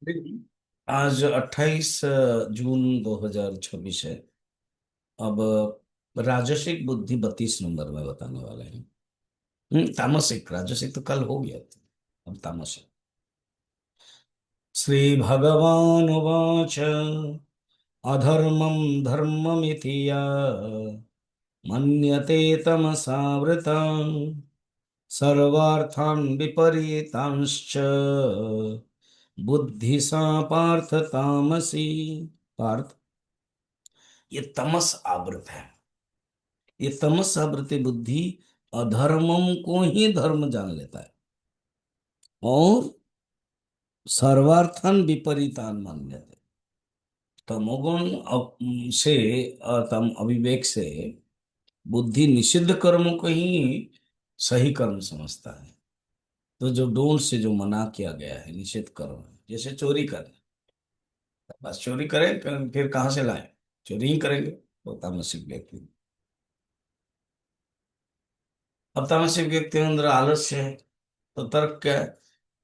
आज 28 जून 2026 है। अब राजसिक बुद्धि 32 नंबर में बताने वाले हैं। तामसिक राजसिक तो कल हो गया था। अब तामसिक। श्री भगवान उवाच अधर्मं धर्ममिति या मन्यते तमसावृतं सर्वार्थान् विपरीतांश्च बुद्धि सा पार्थ तामसी। पार्थ, ये तमस आवृत है। ये तमस आवृत बुद्धि अधर्मम को ही धर्म जान लेता है और सर्वार्थन विपरीतान मान लेते हैं। तमोगुण से तम अविवेक से बुद्धि निषिद्ध कर्म को ही सही कर्म समझता है। तो जो डोंट से जो मना किया गया है निषिद्ध कर्म है, जैसे चोरी करना। बस चोरी करें फिर कहाँ से लाएं? चोरी ही करेंगे। तो तामसिक व्यक्ति। अब तामसिक व्यक्ति के अंदर आलस्य है। तो तर्क क्या है?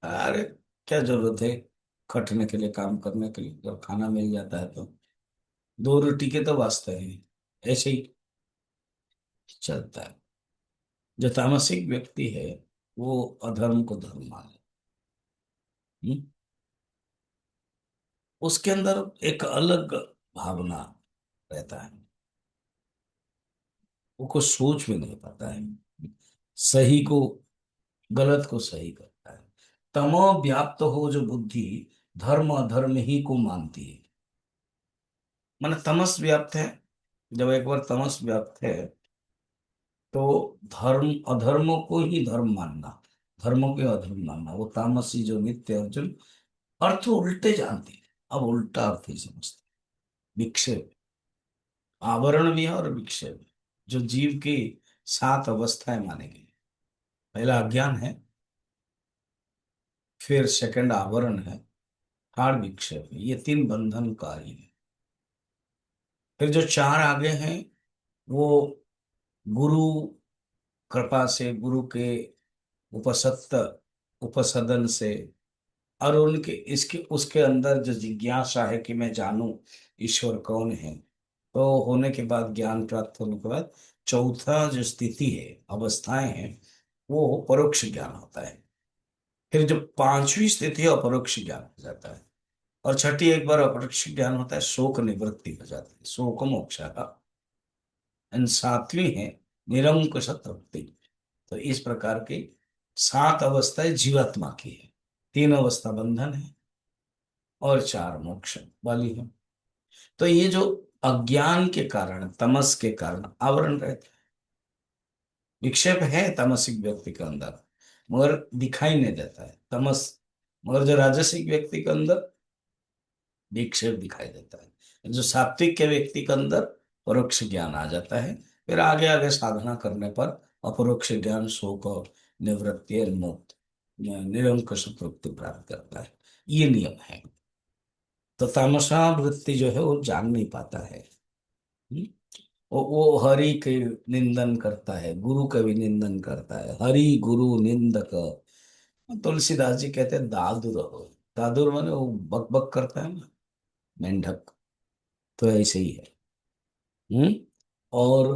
अरे, क्या जरूरत है खटने के लिए, काम करने के लिए, जब खाना मिल जाता है तो दो रोटी के तो वास्ते हैं। ऐसे ही चलता है। जो तामसिक व्यक्ति है वो अधर्म को धर्म माने। हम्म? उसके अंदर एक अलग भावना रहता है। वो कुछ सोच भी नहीं पाता है। सही को, गलत को सही करता है। तमो व्याप्त हो जो बुद्धि धर्म अधर्म ही को मानती है। माने तमस व्याप्त है। जब एक बार तमस व्याप्त है तो धर्म अधर्म को ही धर्म मानना, धर्म को अधर्म मानना, वो तामसी जो नित्य अर्जुन अर्थ उल्टे जानती है। अब उल्टा अर्थ ही समझते हैं। विक्षेप, आवरण भी है और विक्षेप भी। जो जीव की 7 अवस्थाएं माने गई। पहला अज्ञान है, फिर सेकंड आवरण है, थर्ड विक्षेप है। ये 3 बंधनकारी है। फिर जो 4 आगे हैं वो गुरु कृपा से, गुरु के उपसत्त उपसदन से, और उनके इसके उसके अंदर जो जिज्ञासा है कि मैं जानूं ईश्वर कौन है। तो होने के बाद, ज्ञान प्राप्त होने के बाद चौथा जो स्थिति है, अवस्थाएं हैं, वो परोक्ष ज्ञान होता है। फिर जो पांचवी स्थिति है अपरोक्ष ज्ञान हो जाता है। और छठी एक बार अपरोक्ष ज्ञान होता है, शोक निवृत्ति हो जाती है, शोक मोक्ष का। एंड सातवीं है निरंकुश तृप्ति। तो इस प्रकार की 7 अवस्थाएं जीवात्मा की है। 3 अवस्था बंधन है और 4 मोक्ष वाली है। तो ये जो अज्ञान के कारण, तमस के कारण आवरण रहता है, विक्षेप है तामसिक व्यक्ति के अंदर, मगर दिखाई नहीं देता है तमस। मगर जो राजसिक व्यक्ति के अंदर विक्षेप दिखाई देता है। जो सात्विक के व्यक्ति के अंदर परोक्ष ज्ञान आ जाता है। फिर आगे आगे साधना करने पर अपरोक्ष ज्ञान शोक और निवृत्ति और मुक्त, निरंकुश तृप्ति प्राप्त करता है। ये नियम है। तो तामसा वृत्ति जो है वो जान नहीं पाता है। हम्म? वो हरि के निंदन करता है, गुरु का भी निंदन करता है। हरि गुरु निंदक, तुलसीदास जी कहते हैं दादुर हो। दादुर माने वो बक बक करता है ना, मेंढक। तो ऐसे ही है। हम्म। और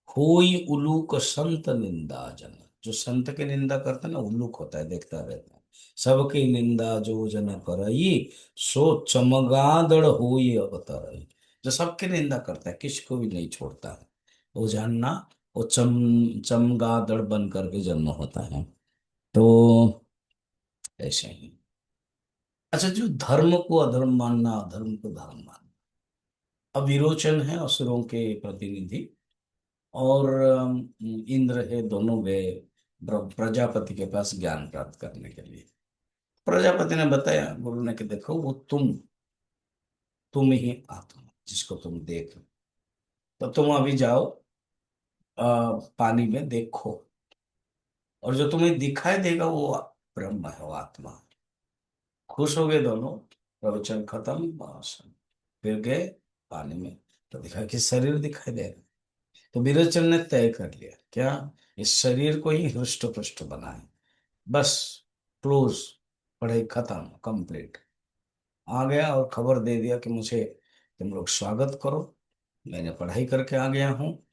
होई उलूक संत निंदा जन। जो संत की निंदा करता है ना, उल्लूक होता है, देखता रहता है। सबकी निंदा जो जन करई, सो चमगादड़ होई अवतर। जो सबकी निंदा करता है, किसको भी नहीं छोड़ता है, वो जानना वो चमगादड़ बन करके जन्म होता है। तो ऐसे ही। अच्छा, जो धर्म को अधर्म मानना, अधर्म को धर्म मानना, अब विरोचन है असुरों के प्रतिनिधि, और इंद्र है, दोनों गए प्रजापति के पास ज्ञान प्राप्त करने के लिए। प्रजापति ने बताया गुरु ने कि देखो वो तुम ही आत्मा जिसको तुम देख, तो तुम अभी जाओ, पानी में देखो, और जो तुम्हें दिखाई देगा वो ब्रह्म है, वो आत्मा। खुश हो गए दोनों। प्रवचन खत्म, बस। फिर गए पानी में, तो देखा कि शरीर दिखाई दे रहा। तो विरोचन ने तय कर लिया क्या, इस शरीर को ही हृष्ट पुष्ट बनाए, बस, क्लोज, पढ़ाई खत्म, कंप्लीट। आ गया और खबर दे दिया कि मुझे तुम लोग स्वागत करो। मैंने पढ़ाई करके आ गया हूँ।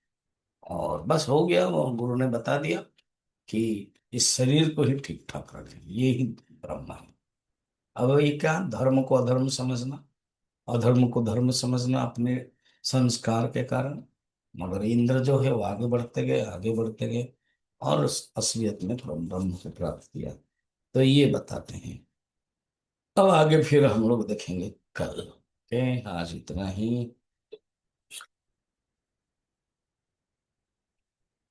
और बस हो गया, वो गुरु ने बता दिया कि इस शरीर को ही ठीक ठाक रखें, ये ही ब्रह्म है। अब ये क्या, धर्म को अधर्म समझना, अधर्म को धर्म समझना अपने संस्कार के कारण। मगर इंद्र जो है वो आगे बढ़ते गए, आगे बढ़ते गए, और असलियत में ब्रह्म ब्रह्म को प्राप्त किया। तो ये बताते हैं। अब आगे फिर हम लोग देखेंगे कल। के आज इतना ही।